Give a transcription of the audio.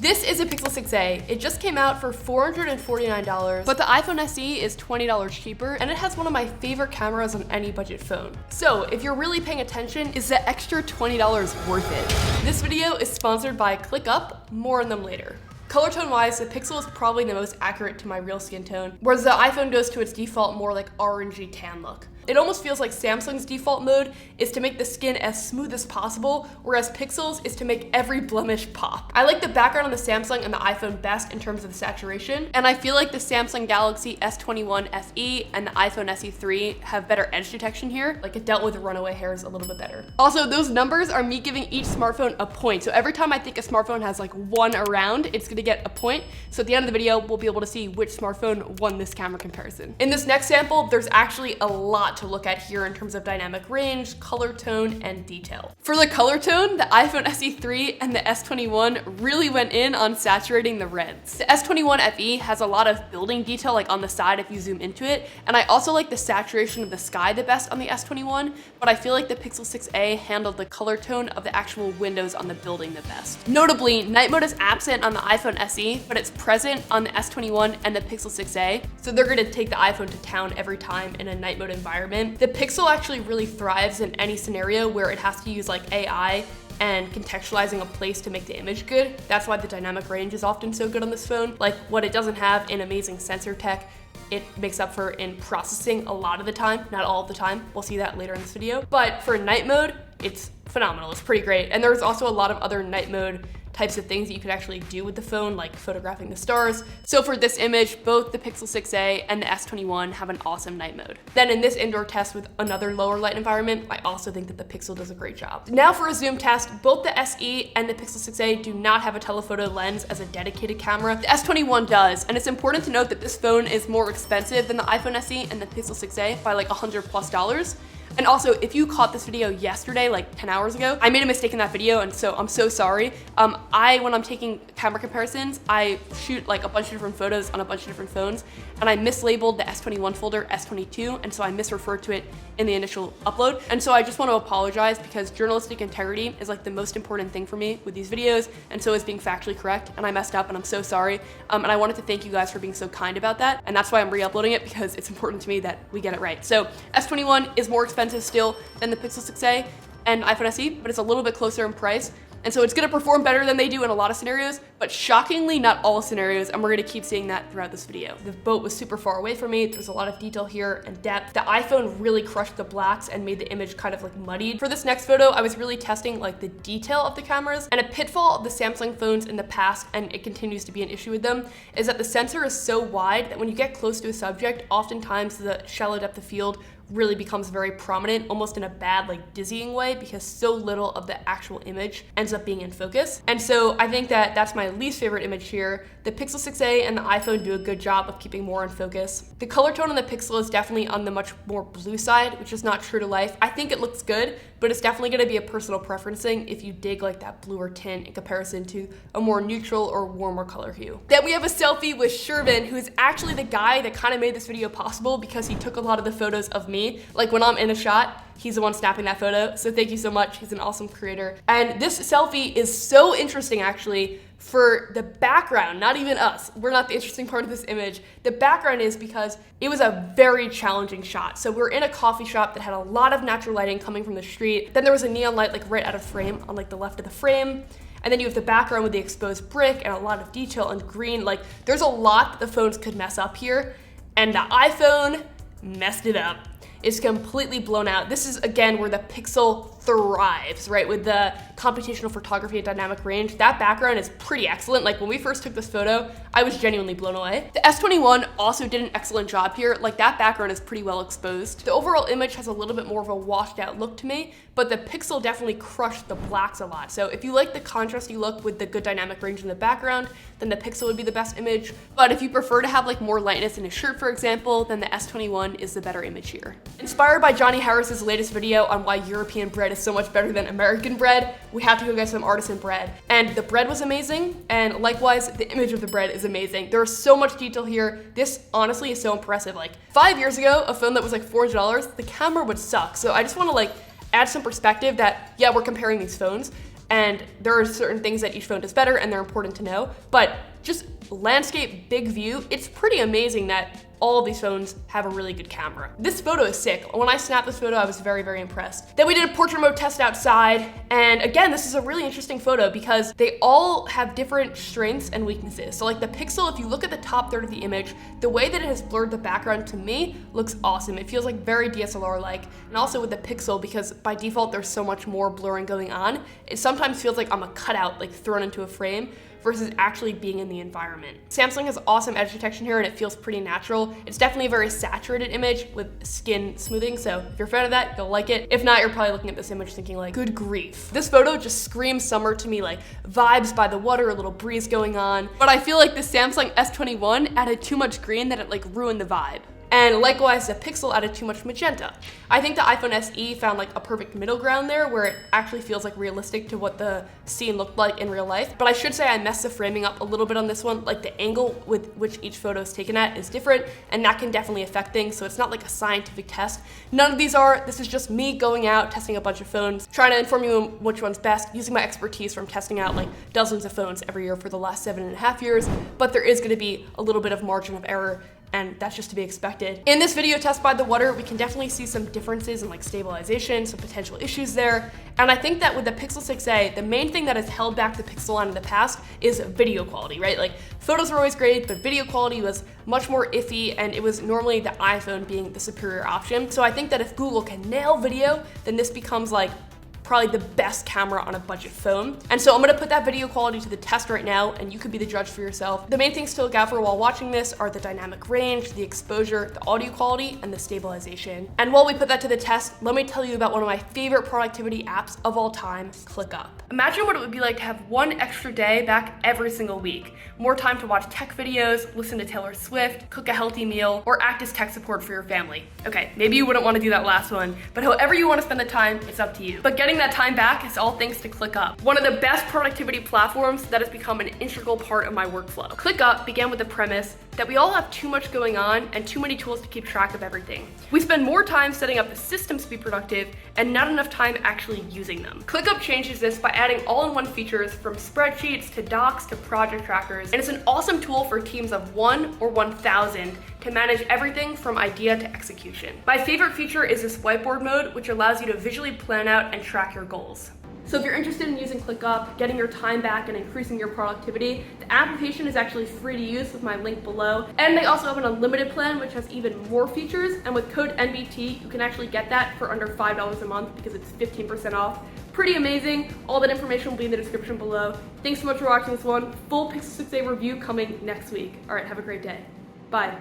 This is a Pixel 6a. It just came out for $449, but the iPhone SE is $20 cheaper, and it has one of my favorite cameras on any budget phone. So if you're really paying attention, is the extra $20 worth it? This video is sponsored by ClickUp, more on them later. Color tone wise, the Pixel is probably the most accurate to my real skin tone, whereas the iPhone goes to its default more like orangey tan look. It almost feels like Samsung's default mode is to make the skin as smooth as possible, whereas Pixel's is to make every blemish pop. I like the background on the Samsung and the iPhone best in terms of the saturation, and I feel like the Samsung Galaxy S21 FE and the iPhone SE3 have better edge detection here, like it dealt with runaway hairs a little bit better. Also, those numbers are me giving each smartphone a point, so every time I think a smartphone has like one around, it's gonna get a point. So at the end of the video, we'll be able to see which smartphone won this camera comparison. In this next sample, there's actually a lot to look at here in terms of dynamic range, color tone, and detail. For the color tone, the iPhone SE3 and the S21 really went in on saturating the reds. The S21 FE has a lot of building detail like on the side if you zoom into it, and I also like the saturation of the sky the best on the S21, but I feel like the Pixel 6a handled the color tone of the actual windows on the building the best. Notably, night mode is absent on the iPhone SE, but it's present on the S21 and the Pixel 6a, so they're gonna take the iPhone to town every time in a night mode environment. The Pixel actually really thrives in any scenario where it has to use like AI and contextualizing a place to make the image good. That's why the dynamic range is often so good on this phone. Like what it doesn't have in amazing sensor tech, it makes up for in processing a lot of the time, not all of the time. We'll see that later in this video. But for night mode, it's phenomenal, it's pretty great. And there's also a lot of other night mode types of things that you could actually do with the phone, like photographing the stars. So for this image, both the Pixel 6a and the S21 have an awesome night mode. Then in this indoor test with another lower light environment, I also think that the Pixel does a great job. Now for a zoom test, both the SE and the Pixel 6a do not have a telephoto lens as a dedicated camera. The S21 does, and it's important to note that this phone is more expensive than the iPhone SE and the Pixel 6a by like $100+. And also, if you caught this video yesterday, like 10 hours ago, I made a mistake in that video, and so I'm so sorry. When I'm taking camera comparisons, I shoot like a bunch of different photos on a bunch of different phones, and I mislabeled the S21 folder S22, and so I misreferred to it in the initial upload. And so I just want to apologize because journalistic integrity is like the most important thing for me with these videos, and so is being factually correct, and I messed up, and I'm so sorry. And I wanted to thank you guys for being so kind about that, and that's why I'm re-uploading it, because it's important to me that we get it right. So S21 is more expensive still than the Pixel 6a and iPhone SE, but it's a little bit closer in price. And so it's gonna perform better than they do in a lot of scenarios, but shockingly not all scenarios, and we're gonna keep seeing that throughout this video. The boat was super far away from me. There's a lot of detail here and depth. The iPhone really crushed the blacks and made the image kind of like muddied. For this next photo, I was really testing like the detail of the cameras, and a pitfall of the Samsung phones in the past, and it continues to be an issue with them, is that the sensor is so wide that when you get close to a subject, oftentimes the shallow depth of field really becomes very prominent, almost in a bad, like dizzying way, because so little of the actual image ends up being in focus. And so I think that that's my least favorite image here. The Pixel 6a and the iPhone do a good job of keeping more in focus. The color tone on the Pixel is definitely on the much more blue side, which is not true to life. I think it looks good, but it's definitely gonna be a personal preference thing if you dig like that bluer tint in comparison to a more neutral or warmer color hue. Then we have a selfie with Shervin, who's actually the guy that kind of made this video possible because he took a lot of the photos of me. Like when I'm in a shot, he's the one snapping that photo. So thank you so much. He's an awesome creator. And this selfie is so interesting actually for the background, not even us. We're not the interesting part of this image. The background is because it was a very challenging shot. So we're in a coffee shop that had a lot of natural lighting coming from the street. Then there was a neon light like right out of frame on like the left of the frame. And then you have the background with the exposed brick and a lot of detail and green. Like there's a lot that the phones could mess up here. And the iPhone messed it up. It's completely blown out. This is again where the Pixel thrives, right? With the computational photography and dynamic range. That background is pretty excellent. Like when we first took this photo, I was genuinely blown away. The S21 also did an excellent job here. Like that background is pretty well exposed. The overall image has a little bit more of a washed out look to me, but the Pixel definitely crushed the blacks a lot. So if you like the contrasty look with the good dynamic range in the background, then the Pixel would be the best image. But if you prefer to have like more lightness in a shirt, for example, then the S21 is the better image here. Inspired by Johnny Harris's latest video on why European bread is so much better than American bread, we have to go get some artisan bread. And the bread was amazing, and likewise, the image of the bread is amazing. There is so much detail here. This honestly is so impressive. Like 5 years ago, a phone that was like $400, the camera would suck. So I just wanna like add some perspective that, yeah, we're comparing these phones, and there are certain things that each phone does better and they're important to know, but just landscape big view, it's pretty amazing that all of these phones have a really good camera. This photo is sick. When I snapped this photo, I was very, very impressed. Then we did a portrait mode test outside, and again, this is a really interesting photo because they all have different strengths and weaknesses. So like the pixel, if you look at the top third of the image, the way that it has blurred the background to me looks awesome. It feels like very DSLR-like. And also with the pixel, because by default there's so much more blurring going on, it sometimes feels like I'm a cutout, like thrown into a frame, versus actually being in the environment. Samsung has awesome edge detection here and it feels pretty natural. It's definitely a very saturated image with skin smoothing, so if you're a fan of that, you'll like it. If not, you're probably looking at this image thinking like, good grief. This photo just screams summer to me, like vibes by the water, a little breeze going on. But I feel like the Samsung S21 added too much green that it like ruined the vibe. And likewise, the Pixel added too much magenta. I think the iPhone SE found like a perfect middle ground there where it actually feels like realistic to what the scene looked like in real life. But I should say I messed the framing up a little bit on this one. Like the angle with which each photo is taken at is different, and that can definitely affect things. So it's not like a scientific test. None of these are. This is just me going out, testing a bunch of phones, trying to inform you which one's best, using my expertise from testing out like dozens of phones every year for the last 7.5 years. But there is gonna be a little bit of margin of error, and that's just to be expected. In this video test by the water, we can definitely see some differences in like stabilization, some potential issues there. And I think that with the Pixel 6a, the main thing that has held back the Pixel line in the past is video quality, right? Like photos were always great, but video quality was much more iffy, and it was normally the iPhone being the superior option. So I think that if Google can nail video, then this becomes like probably the best camera on a budget phone. And so I'm gonna put that video quality to the test right now, and you could be the judge for yourself. The main things to look out for while watching this are the dynamic range, the exposure, the audio quality, and the stabilization. And while we put that to the test, let me tell you about one of my favorite productivity apps of all time, ClickUp. Imagine what it would be like to have one extra day back every single week. More time to watch tech videos, listen to Taylor Swift, cook a healthy meal, or act as tech support for your family. Okay, maybe you wouldn't want to do that last one, but however you want to spend the time, it's up to you. But getting that time back is all thanks to ClickUp, one of the best productivity platforms that has become an integral part of my workflow. ClickUp began with the premise that we all have too much going on and too many tools to keep track of everything. We spend more time setting up the systems to be productive and not enough time actually using them. ClickUp changes this by adding all-in-one features from spreadsheets to docs to project trackers, and it's an awesome tool for teams of 1 or 1,000 to manage everything from idea to execution. My favorite feature is this whiteboard mode, which allows you to visually plan out and track your goals. So if you're interested in using ClickUp, getting your time back, and increasing your productivity, the application is actually free to use with my link below. And they also have an unlimited plan, which has even more features. And with code NBT, you can actually get that for under $5 a month because it's 15% off. Pretty amazing. All that information will be in the description below. Thanks so much for watching this one. Full Pixel 6a review coming next week. All right, have a great day. Bye.